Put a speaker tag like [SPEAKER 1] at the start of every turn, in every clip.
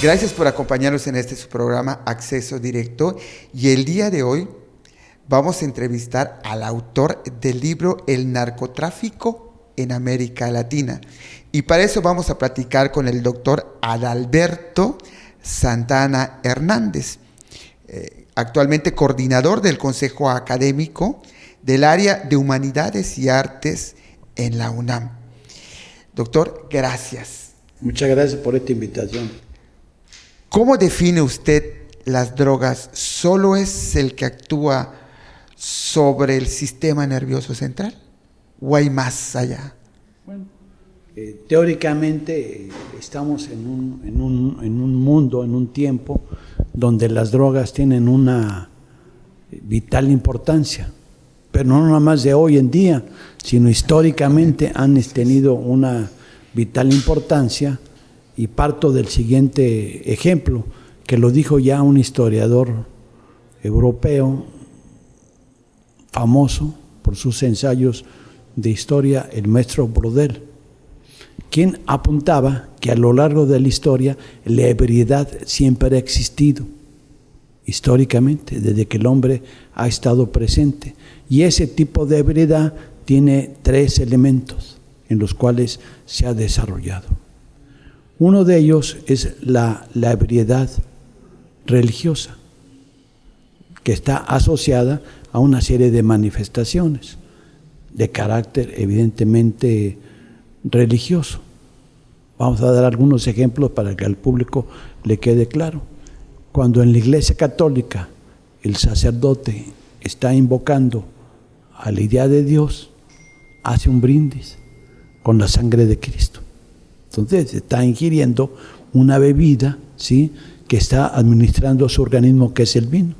[SPEAKER 1] Gracias por acompañarnos en este su programa Acceso Directo. Y el día de hoy vamos a entrevistar al autor del libro El narcotráfico en América Latina. Y para eso vamos a platicar con el doctor Adalberto Santana Hernández, actualmente coordinador del Consejo Académico del área de Humanidades y Artes en la UNAM. Doctor, gracias.
[SPEAKER 2] Muchas gracias por esta invitación.
[SPEAKER 1] ¿Cómo define usted las drogas? ¿Solo es el que actúa sobre el sistema nervioso central? ¿O hay más allá?
[SPEAKER 2] Bueno, teóricamente estamos en un mundo, en un tiempo donde las drogas tienen una vital importancia, pero no nada más de hoy en día, sino históricamente han tenido una vital importancia. Y parto del siguiente ejemplo, que lo dijo ya un historiador europeo famoso por sus ensayos de historia, el maestro Brodel, quien apuntaba que a lo largo de la historia la ebriedad siempre ha existido, históricamente, desde que el hombre ha estado presente. Y ese tipo de ebriedad tiene 3 elementos en los cuales se ha desarrollado. Uno de ellos es la ebriedad religiosa, que está asociada a una serie de manifestaciones de carácter evidentemente religioso. Vamos a dar algunos ejemplos para que al público le quede claro. Cuando en la Iglesia Católica el sacerdote está invocando a la idea de Dios, hace un brindis con la sangre de Cristo. Entonces está ingiriendo una bebida, ¿sí?, que está administrando a su organismo, que es el vino.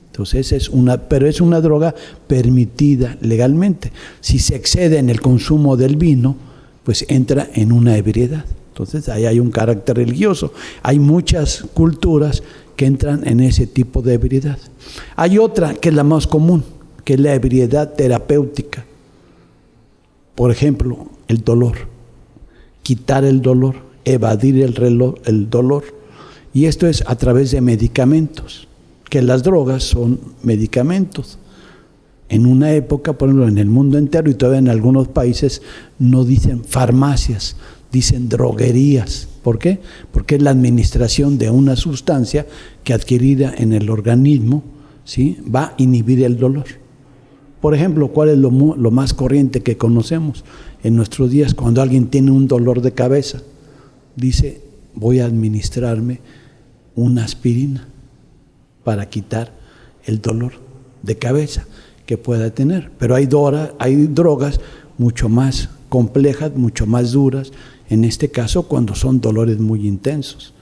[SPEAKER 2] Entonces pero es una droga permitida legalmente. Si se excede en el consumo del vino, pues entra en una ebriedad. Entonces ahí hay un carácter religioso. Hay muchas culturas que entran en ese tipo de ebriedad. Hay otra que es la más común, que es la ebriedad terapéutica. Por ejemplo, el dolor. Quitar el dolor, evadir el dolor. Y esto es a través de medicamentos, que las drogas son medicamentos. En una época, por ejemplo, en el mundo entero y todavía en algunos países, no dicen farmacias, dicen droguerías. ¿Por qué? Porque es la administración de una sustancia que adquirida en el organismo, ¿sí?, va a inhibir el dolor. Por ejemplo, ¿cuál es lo más corriente que conocemos en nuestros días? Cuando alguien tiene un dolor de cabeza, dice, voy a administrarme una aspirina para quitar el dolor de cabeza que pueda tener. Pero hay drogas mucho más complejas, mucho más duras, en este caso cuando son dolores muy intensos.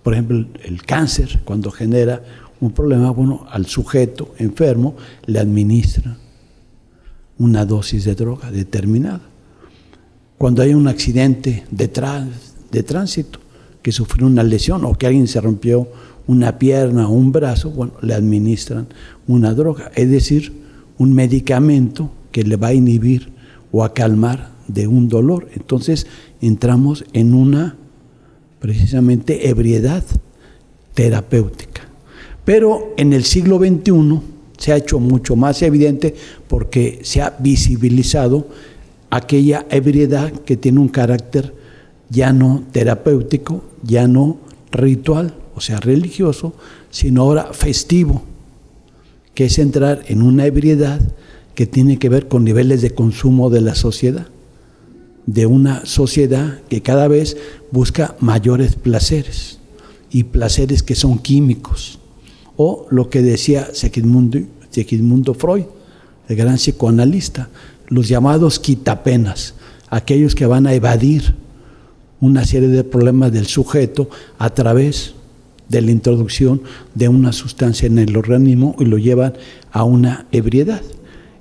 [SPEAKER 2] Por ejemplo, el cáncer, cuando genera un problema, bueno, al sujeto enfermo le administra una dosis de droga determinada. Cuando hay un accidente de tránsito, que sufrió una lesión o que alguien se rompió una pierna o un brazo, bueno, le administran una droga, es decir, un medicamento que le va a inhibir o a calmar de un dolor. Entonces entramos en una, precisamente, ebriedad terapéutica. Pero en el siglo XXI se ha hecho mucho más evidente porque se ha visibilizado aquella ebriedad que tiene un carácter ya no terapéutico, ya no ritual, o sea, religioso, sino ahora festivo, que es entrar en una ebriedad que tiene que ver con niveles de consumo de la sociedad, de una sociedad que cada vez busca mayores placeres, y placeres que son químicos, o lo que decía Sigmund Freud, el gran psicoanalista, los llamados quitapenas, aquellos que van a evadir una serie de problemas del sujeto a través de la introducción de una sustancia en el organismo y lo llevan a una ebriedad.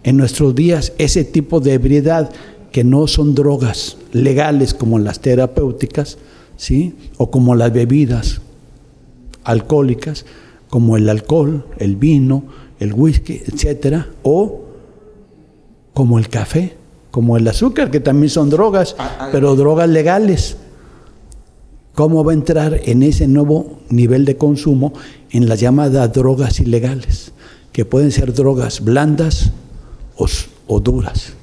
[SPEAKER 2] En nuestros días, ese tipo de ebriedad, que no son drogas legales como las terapéuticas, ¿sí?, o como las bebidas alcohólicas, como el alcohol, el vino, el whisky, etcétera, o como el café, como el azúcar, que también son drogas, pero drogas legales, ¿cómo va a entrar en ese nuevo nivel de consumo en las llamadas drogas ilegales? Que pueden ser drogas blandas o duras,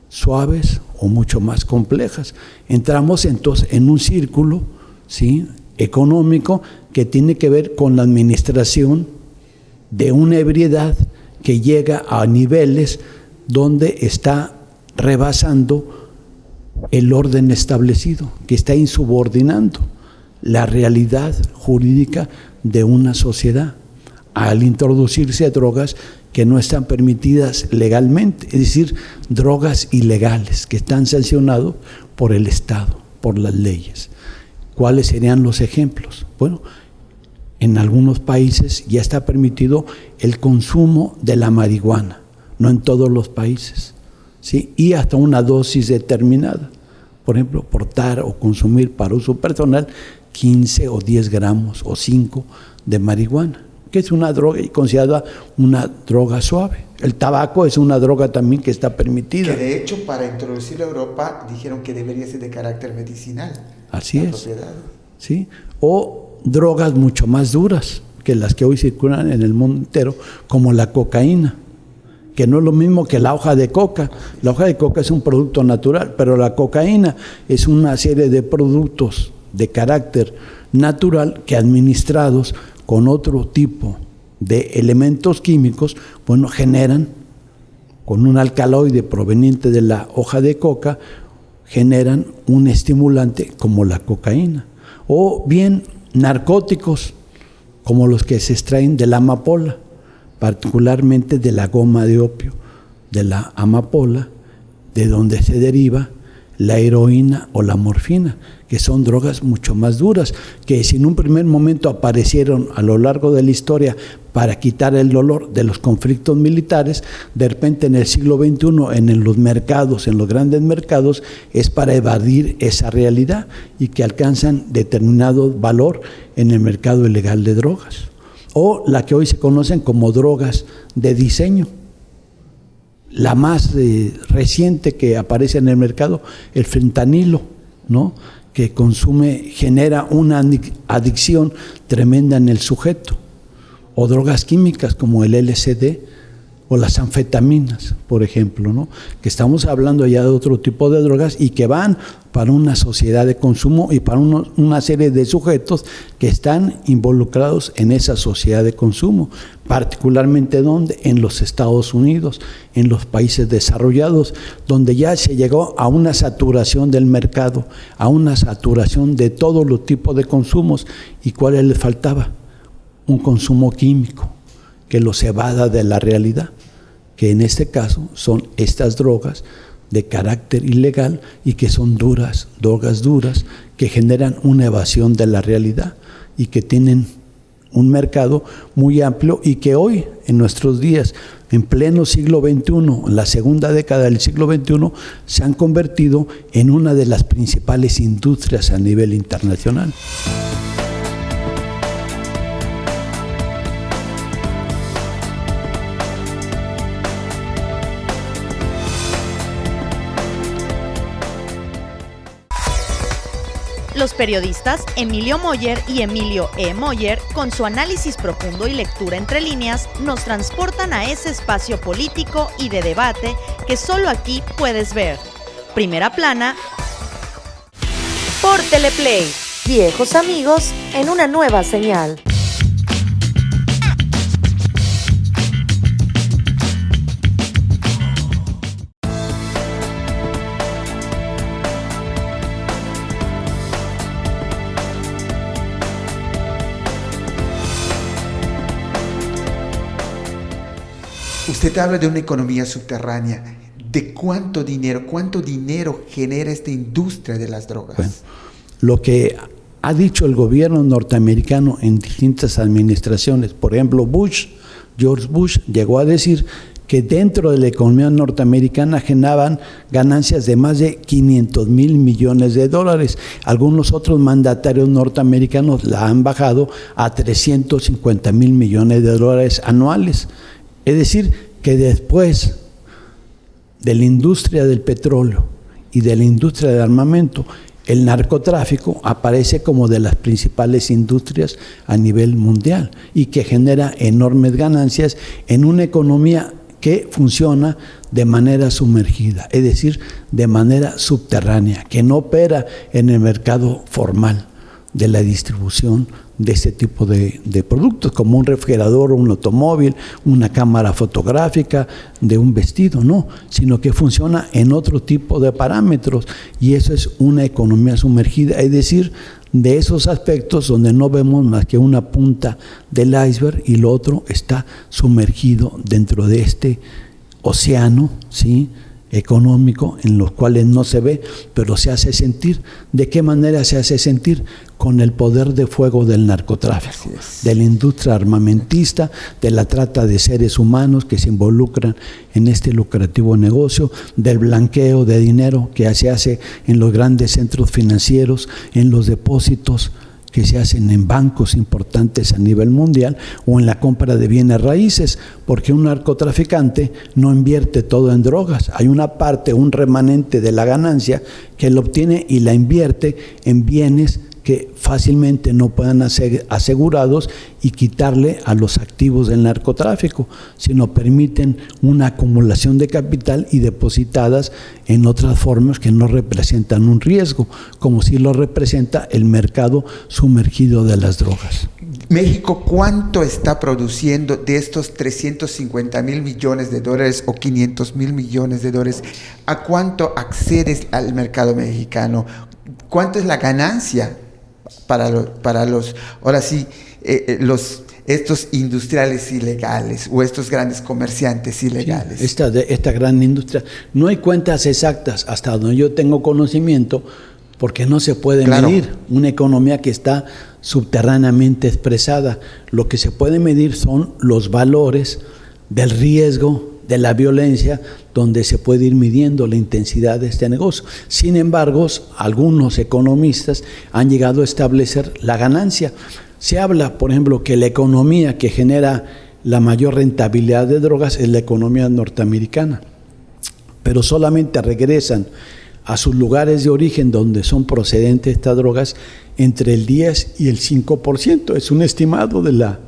[SPEAKER 2] suaves o mucho más complejas. Entramos entonces en un círculo, ¿sí?, económico que tiene que ver con la administración de una ebriedad que llega a niveles donde está rebasando el orden establecido, que está insubordinando la realidad jurídica de una sociedad al introducirse drogas que no están permitidas legalmente, es decir, drogas ilegales que están sancionadas por el Estado, por las leyes. ¿Cuáles serían los ejemplos? Bueno, en algunos países ya está permitido el consumo de la marihuana, no en todos los países, ¿sí?, y hasta una dosis determinada. Por ejemplo, portar o consumir para uso personal 15 o 10 gramos o 5 de marihuana, que es una droga y considerada una droga suave. El tabaco es una droga también que está permitida.
[SPEAKER 1] Que de hecho, para introducirlo a Europa, dijeron que debería ser de carácter medicinal.
[SPEAKER 2] Así es. ¿Sí? O drogas mucho más duras que las que hoy circulan en el mundo entero, como la cocaína, que no es lo mismo que la hoja de coca. La hoja de coca es un producto natural, pero la cocaína es una serie de productos de carácter natural que, administrados con otro tipo de elementos químicos, bueno, generan, con un alcaloide proveniente de la hoja de coca, generan un estimulante como la cocaína. O bien narcóticos como los que se extraen de la amapola, particularmente de la goma de opio, de la amapola, de donde se deriva la heroína o la morfina, que son drogas mucho más duras, que si en un primer momento aparecieron a lo largo de la historia para quitar el dolor de los conflictos militares, de repente en el siglo XXI, en los mercados, en los grandes mercados, es para evadir esa realidad y que alcanzan determinado valor en el mercado ilegal de drogas. O la que hoy se conocen como drogas de diseño. La más reciente que aparece en el mercado, el fentanilo, ¿no?, que genera una adicción tremenda en el sujeto. O drogas químicas como el LSD o las anfetaminas, por ejemplo, ¿no?, que estamos hablando ya de otro tipo de drogas y que van para una sociedad de consumo y para una serie de sujetos que están involucrados en esa sociedad de consumo, particularmente ¿dónde? En los Estados Unidos, en los países desarrollados, donde ya se llegó a una saturación del mercado, a una saturación de todos los tipos de consumos. ¿Y cuál les faltaba? Un consumo químico que los evada de la realidad, que en este caso son estas drogas de carácter ilegal y que son duras, drogas duras, que generan una evasión de la realidad y que tienen un mercado muy amplio y que hoy, en nuestros días, en pleno siglo XXI, en la segunda década del siglo XXI, se han convertido en una de las principales industrias a nivel internacional.
[SPEAKER 3] Los periodistas Emilio Moller y Emilio E. Moller, con su análisis profundo y lectura entre líneas, nos transportan a ese espacio político y de debate que solo aquí puedes ver. Primera Plana por Teleplay. Viejos amigos en una nueva señal.
[SPEAKER 1] Usted habla de una economía subterránea. ¿De cuánto dinero genera esta industria de las drogas?
[SPEAKER 2] Bueno, lo que ha dicho el gobierno norteamericano en distintas administraciones, por ejemplo, George Bush llegó a decir que dentro de la economía norteamericana generaban ganancias de más de 500,000 millones de dólares. Algunos otros mandatarios norteamericanos la han bajado a 350,000 millones de dólares anuales. Es decir, que después de la industria del petróleo y de la industria del armamento, el narcotráfico aparece como de las principales industrias a nivel mundial y que genera enormes ganancias en una economía que funciona de manera sumergida, es decir, de manera subterránea, que no opera en el mercado formal de la distribución de este tipo de productos, como un refrigerador, un automóvil, una cámara fotográfica, de un vestido, no, sino que funciona en otro tipo de parámetros, y eso es una economía sumergida, es decir, de esos aspectos donde no vemos más que una punta del iceberg y lo otro está sumergido dentro de este océano, ¿sí?, económico, en los cuales no se ve, pero se hace sentir. ¿De qué manera se hace sentir? Con el poder de fuego del narcotráfico, de la industria armamentista, de la trata de seres humanos que se involucran en este lucrativo negocio, del blanqueo de dinero que se hace en los grandes centros financieros, en los depósitos que se hacen en bancos importantes a nivel mundial, o en la compra de bienes raíces, porque un narcotraficante no invierte todo en drogas. Hay una parte, un remanente de la ganancia que lo obtiene y la invierte en bienes que fácilmente no puedan ser asegurados y quitarle a los activos del narcotráfico, sino permiten una acumulación de capital y depositadas en otras formas que no representan un riesgo, como si lo representa el mercado sumergido de las drogas.
[SPEAKER 1] México, ¿cuánto está produciendo de estos 350,000 millones de dólares o 500,000 millones de dólares? ¿A cuánto accedes al mercado mexicano? ¿Cuánto es la ganancia para los, ahora sí, estos industriales ilegales o estos grandes comerciantes ilegales?
[SPEAKER 2] Sí, esta gran industria, no hay cuentas exactas hasta donde yo tengo conocimiento, porque no se puede medir una economía que está subterráneamente expresada. Lo que se puede medir son los valores del riesgo, de la violencia, donde se puede ir midiendo la intensidad de este negocio. Sin embargo, algunos economistas han llegado a establecer la ganancia. Se habla, por ejemplo, que la economía que genera la mayor rentabilidad de drogas es la economía norteamericana, pero solamente regresan a sus lugares de origen donde son procedentes estas drogas entre el 10 y el 5%. Es un estimado de la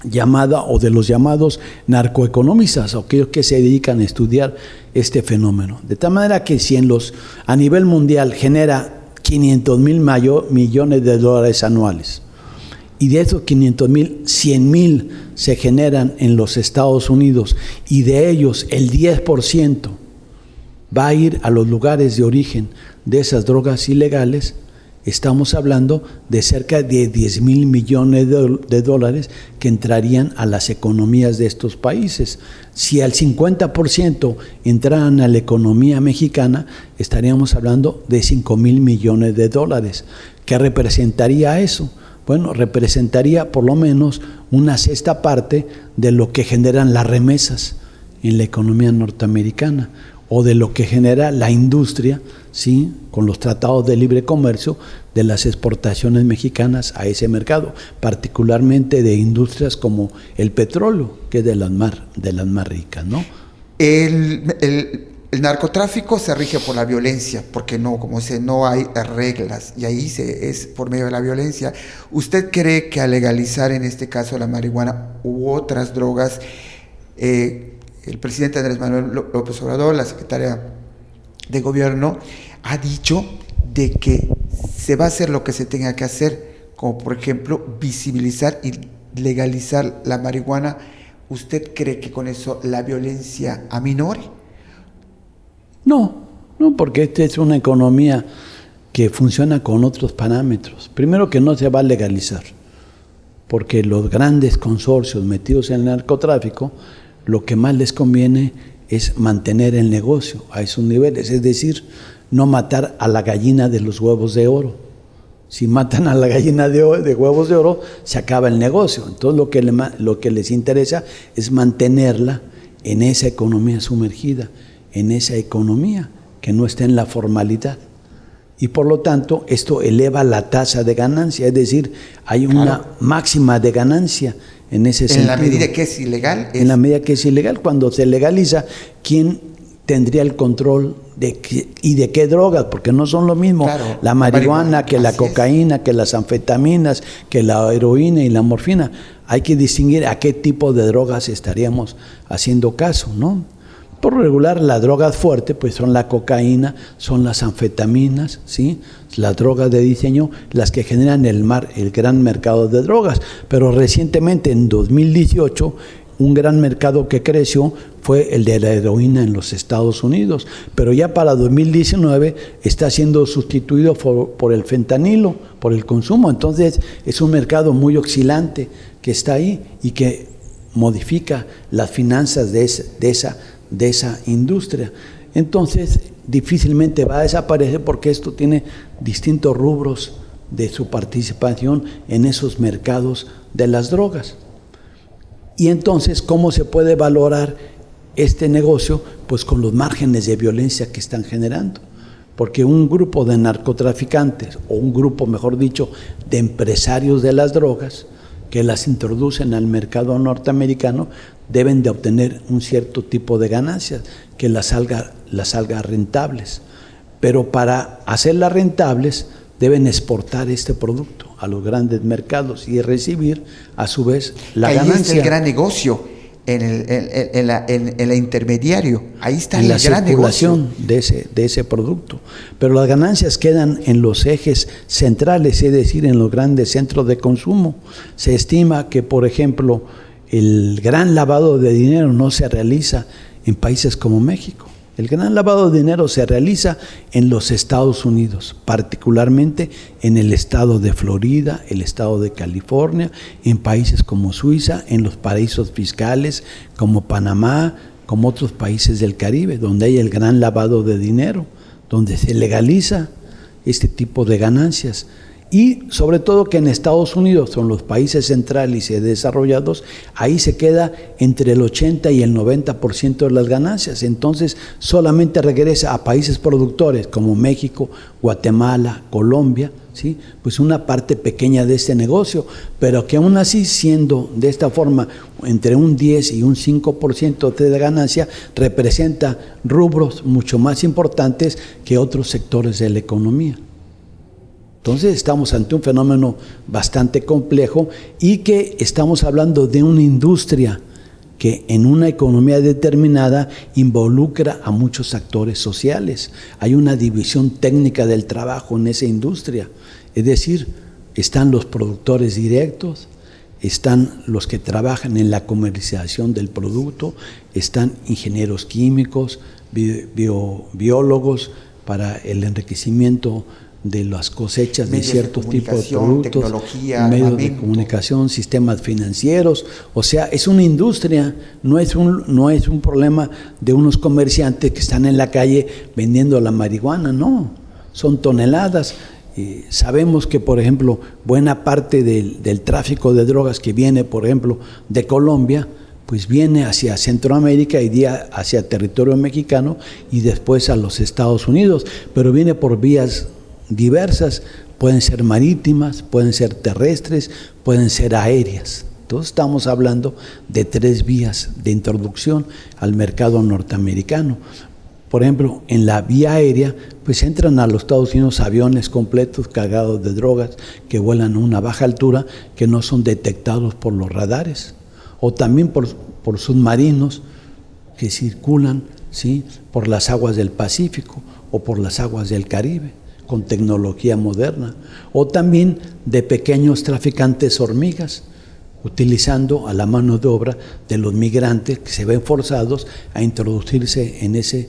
[SPEAKER 2] llamada o de los llamados narcoeconomistas, o aquellos que se dedican a estudiar este fenómeno. De tal manera que si a nivel mundial genera 500,000 millones de dólares anuales, y de esos 500,000, 100,000 se generan en los Estados Unidos, y de ellos el 10% va a ir a los lugares de origen de esas drogas ilegales, estamos hablando de cerca de 10,000 millones de dólares que entrarían a las economías de estos países. Si al 50% entraran a la economía mexicana, estaríamos hablando de 5,000 millones de dólares. ¿Qué representaría eso? Bueno, representaría por lo menos una sexta parte de lo que generan las remesas en la economía norteamericana, o de lo que genera la industria, ¿sí?, con los tratados de libre comercio, de las exportaciones mexicanas a ese mercado, particularmente de industrias como el petróleo, que es de las más ricas, ¿no?
[SPEAKER 1] El narcotráfico se rige por la violencia, porque no hay reglas, y ahí es por medio de la violencia. ¿Usted cree que al legalizar en este caso la marihuana u otras drogas, el presidente Andrés Manuel López Obrador, la secretaria de Gobierno, ha dicho de que se va a hacer lo que se tenga que hacer, como por ejemplo visibilizar y legalizar la marihuana? ¿Usted cree que con eso la violencia aminore?
[SPEAKER 2] No, porque esta es una economía que funciona con otros parámetros. Primero, que no se va a legalizar, porque los grandes consorcios metidos en el narcotráfico, lo que más les conviene es mantener el negocio a esos niveles, es decir, no matar a la gallina de los huevos de oro. Si matan a la gallina de huevos de oro, se acaba el negocio. Entonces lo que les interesa es mantenerla en esa economía sumergida, en esa economía que no está en la formalidad. Y por lo tanto, esto eleva la tasa de ganancia, es decir, hay una máxima de ganancia en ese sentido.
[SPEAKER 1] En la medida que es ilegal.
[SPEAKER 2] En la medida que es ilegal, cuando se legaliza, ¿quién tendría el control y de qué drogas, porque no son lo mismo,
[SPEAKER 1] claro,
[SPEAKER 2] la marihuana que la cocaína, que las anfetaminas, que la heroína y la morfina. Hay que distinguir a qué tipo de drogas estaríamos haciendo caso, ¿no? Por regular, las drogas fuertes pues son la cocaína, son las anfetaminas, ¿sí? Las drogas de diseño, las que generan el gran mercado de drogas. Pero recientemente, en 2018, un gran mercado que creció fue el de la heroína en los Estados Unidos, pero ya para 2019 está siendo sustituido por el fentanilo, por el consumo. Entonces es un mercado muy oscilante que está ahí y que modifica las finanzas de esa industria. Entonces difícilmente va a desaparecer porque esto tiene distintos rubros de su participación en esos mercados de las drogas. Y entonces, ¿cómo se puede valorar este negocio? Pues con los márgenes de violencia que están generando. Porque un grupo de narcotraficantes, o un grupo, mejor dicho, de empresarios de las drogas, que las introducen al mercado norteamericano, deben de obtener un cierto tipo de ganancias, que las haga rentables. Pero para hacerlas rentables, deben exportar este producto a los grandes mercados y recibir a su vez la ganancia.
[SPEAKER 1] Ahí está el gran negocio, en la intermediario, ahí está el gran negocio.
[SPEAKER 2] En la circulación de ese producto. Pero las ganancias quedan en los ejes centrales, es decir, en los grandes centros de consumo. Se estima que, por ejemplo, el gran lavado de dinero no se realiza en países como México. El gran lavado de dinero se realiza en los Estados Unidos, particularmente en el estado de Florida, el estado de California, en países como Suiza, en los paraísos fiscales como Panamá, como otros países del Caribe, donde hay el gran lavado de dinero, donde se legaliza este tipo de ganancias. Y sobre todo que en Estados Unidos, son los países centrales y desarrollados, ahí se queda entre el 80 y el 90% de las ganancias. Entonces solamente regresa a países productores como México, Guatemala, Colombia, ¿sí? Pues una parte pequeña de este negocio, pero que aún así, siendo de esta forma entre un 10 y un 5% de ganancia, representa rubros mucho más importantes que otros sectores de la economía. Entonces estamos ante un fenómeno bastante complejo y que estamos hablando de una industria que en una economía determinada involucra a muchos actores sociales. Hay una división técnica del trabajo en esa industria, es decir, están los productores directos, están los que trabajan en la comercialización del producto, están ingenieros químicos, biólogos para el enriquecimiento de las cosechas de ciertos tipos de productos, medios de comunicación, sistemas financieros. O sea, es una industria, no es un problema de unos comerciantes que están en la calle vendiendo la marihuana, no, son toneladas. Sabemos que, por ejemplo, buena parte del tráfico de drogas que viene, por ejemplo, de Colombia, pues viene hacia Centroamérica y hacia territorio mexicano y después a los Estados Unidos, pero viene por vías diversas, pueden ser marítimas, pueden ser terrestres, pueden ser aéreas. Entonces estamos hablando de 3 vías de introducción al mercado norteamericano. Por ejemplo, en la vía aérea, pues entran a los Estados Unidos aviones completos cargados de drogas que vuelan a una baja altura, que no son detectados por los radares, o también por submarinos que circulan, ¿sí?, por las aguas del Pacífico o por las aguas del Caribe, con tecnología moderna, o también de pequeños traficantes hormigas, utilizando a la mano de obra de los migrantes que se ven forzados a introducirse en ese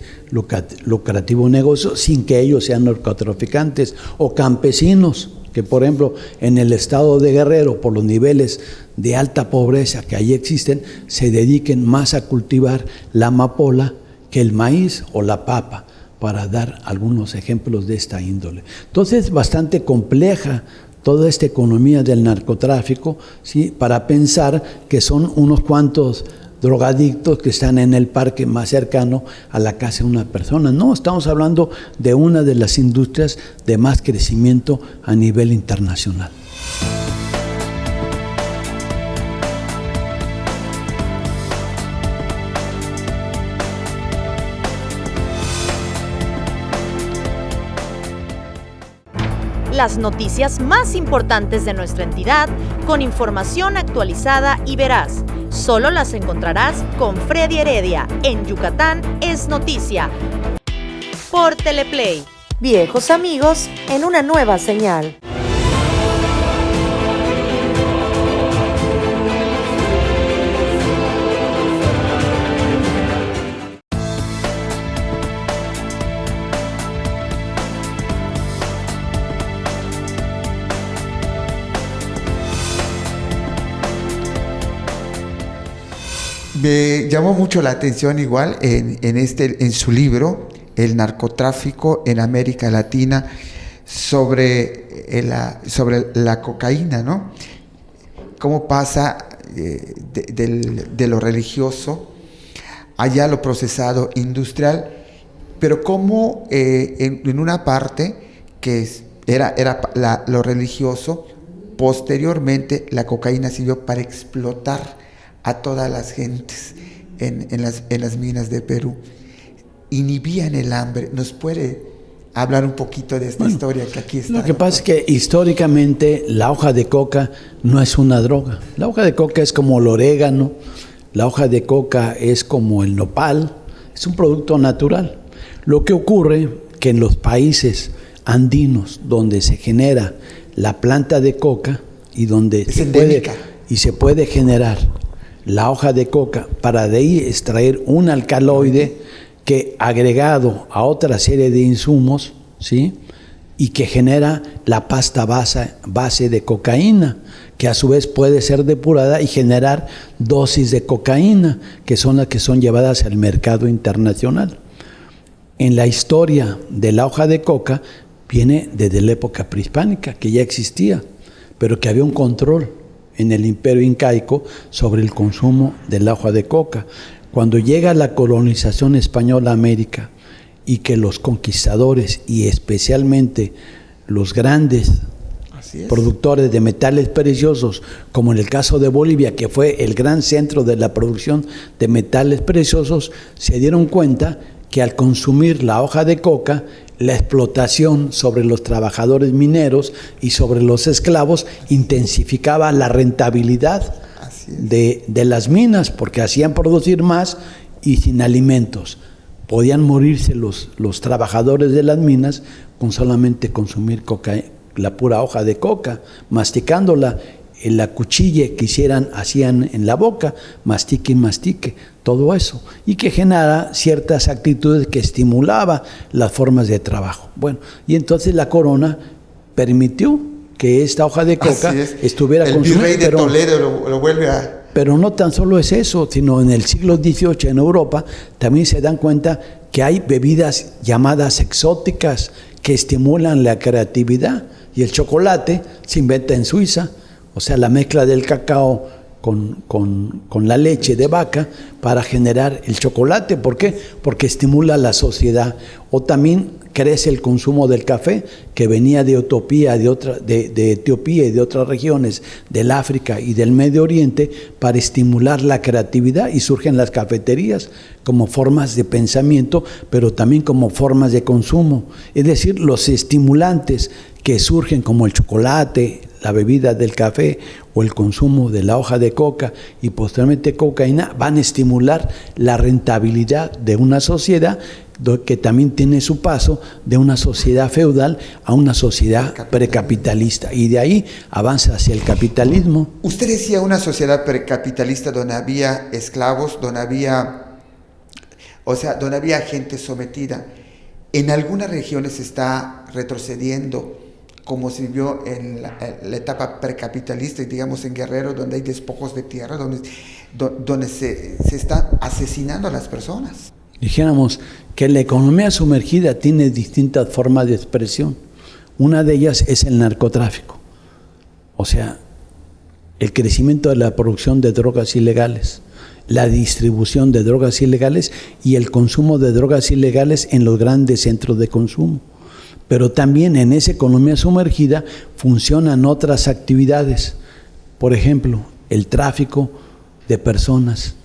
[SPEAKER 2] lucrativo negocio sin que ellos sean narcotraficantes, o campesinos que, por ejemplo, en el estado de Guerrero, por los niveles de alta pobreza que allí existen, se dediquen más a cultivar la amapola que el maíz o la papa, para dar algunos ejemplos de esta índole. Entonces, bastante compleja toda esta economía del narcotráfico, ¿sí?, para pensar que son unos cuantos drogadictos que están en el parque más cercano a la casa de una persona. No, estamos hablando de una de las industrias de más crecimiento a nivel internacional.
[SPEAKER 3] las noticias más importantes de nuestra entidad con información actualizada y veraz. Solo las encontrarás con Freddy Heredia en Yucatán es Noticia. Por Teleplay. Viejos amigos en una nueva señal.
[SPEAKER 1] Me llamó mucho la atención igual en su libro, El narcotráfico en América Latina, sobre la cocaína, ¿no? Cómo pasa de lo religioso allá a lo procesado industrial, pero cómo en una parte que era lo religioso, posteriormente la cocaína sirvió para explotar a todas las gentes en las minas de Perú. Inhibían el hambre. ¿Nos puede hablar un poquito de esta historia que aquí está?
[SPEAKER 2] Lo que pasa es que históricamente la hoja de coca no es una droga. La hoja de coca es como el orégano, la hoja de coca es como el nopal, es un producto natural. Lo que ocurre que en los países andinos donde se genera la planta de coca y donde se puede generar la hoja de coca para de ahí extraer un alcaloide que agregado a otra serie de insumos, ¿sí? Y que genera la pasta base de cocaína, que a su vez puede ser depurada y generar dosis de cocaína, que son las que son llevadas al mercado internacional. En la historia de la hoja de coca viene desde la época prehispánica, que ya existía, pero que había un control en el imperio incaico sobre el consumo de la hoja de coca. Cuando llega la colonización española a América y que los conquistadores y especialmente los grandes productores de metales preciosos, como en el caso de Bolivia, que fue el gran centro de la producción de metales preciosos, se dieron cuenta que al consumir la hoja de coca, la explotación sobre los trabajadores mineros y sobre los esclavos intensificaba la rentabilidad de las minas, porque hacían producir más y sin alimentos. Podían morirse los trabajadores de las minas con solamente consumir la pura hoja de coca, masticándola. En la cuchilla que hacían en la boca, mastique, todo eso, y que genera ciertas actitudes que estimulaba las formas de trabajo. Bueno, y entonces la corona permitió que esta hoja de coca estuviera consumida.
[SPEAKER 1] El virrey de Toledo lo vuelve a...
[SPEAKER 2] Pero no tan solo es eso, sino en el siglo XVIII en Europa también se dan cuenta que hay bebidas llamadas exóticas que estimulan la creatividad, y el chocolate se inventa en Suiza. O sea, la mezcla del cacao con la leche de vaca para generar el chocolate. ¿Por qué? Porque estimula la sociedad. O también crece el consumo del café, que venía de Etiopía y de otras regiones del África y del Medio Oriente, para estimular la creatividad, y surgen las cafeterías como formas de pensamiento, pero también como formas de consumo. Es decir, los estimulantes que surgen como el chocolate, la bebida del café o el consumo de la hoja de coca y posteriormente cocaína van a estimular la rentabilidad de una sociedad que también tiene su paso de una sociedad feudal a una sociedad precapitalista, y de ahí avanza hacia el capitalismo.
[SPEAKER 1] Usted decía una sociedad precapitalista donde había esclavos, donde había gente sometida. En algunas regiones se está retrocediendo, como se vio en la etapa precapitalista, y digamos en Guerrero, donde hay despojos de tierra, donde se están asesinando a las personas.
[SPEAKER 2] Dijéramos que la economía sumergida tiene distintas formas de expresión. Una de ellas es el narcotráfico, o sea, el crecimiento de la producción de drogas ilegales, la distribución de drogas ilegales y el consumo de drogas ilegales en los grandes centros de consumo. Pero también en esa economía sumergida funcionan otras actividades. Por ejemplo, el tráfico de personas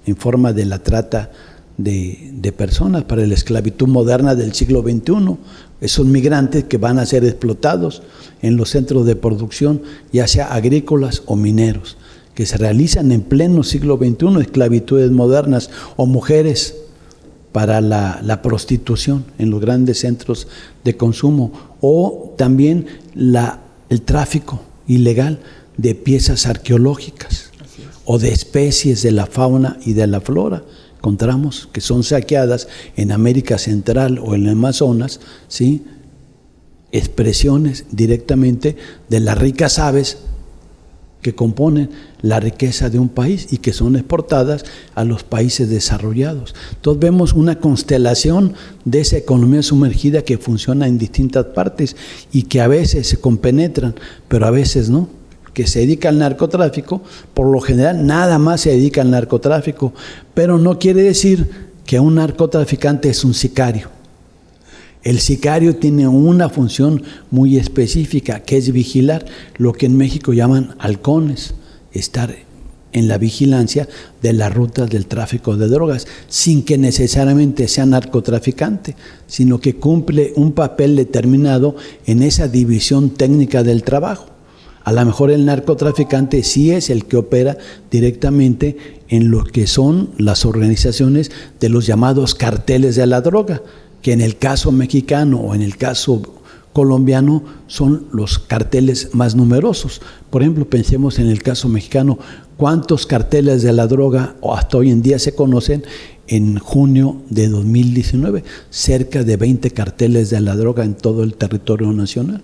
[SPEAKER 2] en forma de la trata de personas para la esclavitud moderna del siglo XXI. Esos migrantes que van a ser explotados en los centros de producción, ya sea agrícolas o mineros, que se realizan en pleno siglo XXI, esclavitudes modernas, o mujeres para la prostitución en los grandes centros de consumo, o también el tráfico ilegal de piezas arqueológicas o de especies de la fauna y de la flora. Encontramos que son saqueadas en América Central o en el Amazonas, ¿sí?, expresiones directamente de las ricas aves que componen la riqueza de un país y que son exportadas a los países desarrollados. Entonces vemos una constelación de esa economía sumergida que funciona en distintas partes y que a veces se compenetran, pero a veces no. Que se dedica al narcotráfico, por lo general nada más se dedica al narcotráfico, pero no quiere decir que un narcotraficante es un sicario. El sicario tiene una función muy específica, que es vigilar, lo que en México llaman halcones, estar en la vigilancia de las rutas del tráfico de drogas, sin que necesariamente sea narcotraficante, sino que cumple un papel determinado en esa división técnica del trabajo. A lo mejor el narcotraficante sí es el que opera directamente en lo que son las organizaciones de los llamados carteles de la droga, que en el caso mexicano o en el caso colombiano son los carteles más numerosos. Por ejemplo, pensemos en el caso mexicano, ¿cuántos carteles de la droga hasta hoy en día se conocen? En junio de 2019, cerca de 20 carteles de la droga en todo el territorio nacional.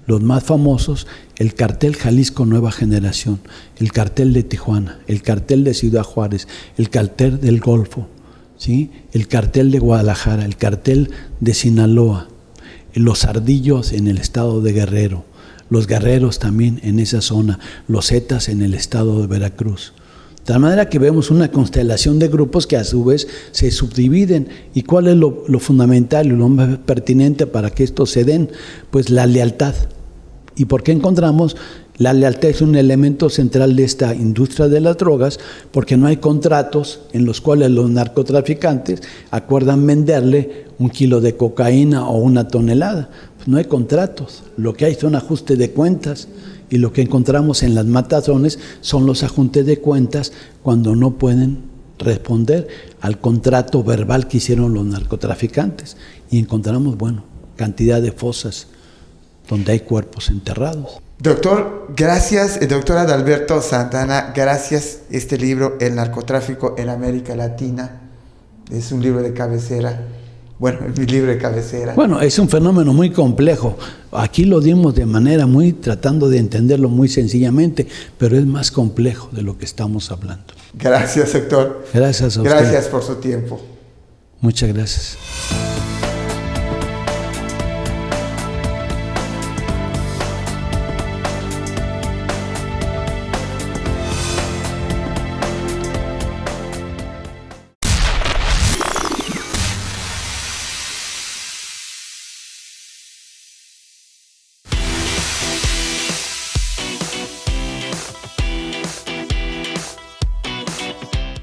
[SPEAKER 2] Los más famosos, el cartel Jalisco Nueva Generación, el cartel de Tijuana, el cartel de Ciudad Juárez, el cartel del Golfo, ¿sí?, el cartel de Guadalajara, el cartel de Sinaloa, los Ardillos en el estado de Guerrero, los Guerreros también en esa zona, los Zetas en el estado de Veracruz. De tal manera que vemos una constelación de grupos que a su vez se subdividen. ¿Y cuál es lo fundamental y lo más pertinente para que esto se den? Pues la lealtad. ¿Y por qué encontramos? La lealtad es un elemento central de esta industria de las drogas, porque no hay contratos en los cuales los narcotraficantes acuerdan venderle 1 kilo de cocaína o 1 tonelada. Pues no hay contratos, lo que hay son ajustes de cuentas, y lo que encontramos en las matazones son los ajustes de cuentas cuando no pueden responder al contrato verbal que hicieron los narcotraficantes. Y encontramos, cantidad de fosas donde hay cuerpos enterrados.
[SPEAKER 1] Doctor, gracias, doctor Adalberto Santana, gracias. Este libro, El narcotráfico en América Latina, es un libro de cabecera. Es mi libro de cabecera.
[SPEAKER 2] Es un fenómeno muy complejo. Aquí lo dimos de manera tratando de entenderlo muy sencillamente, pero es más complejo de lo que estamos hablando.
[SPEAKER 1] Gracias, doctor.
[SPEAKER 2] Gracias a usted.
[SPEAKER 1] Gracias por su tiempo.
[SPEAKER 2] Muchas gracias.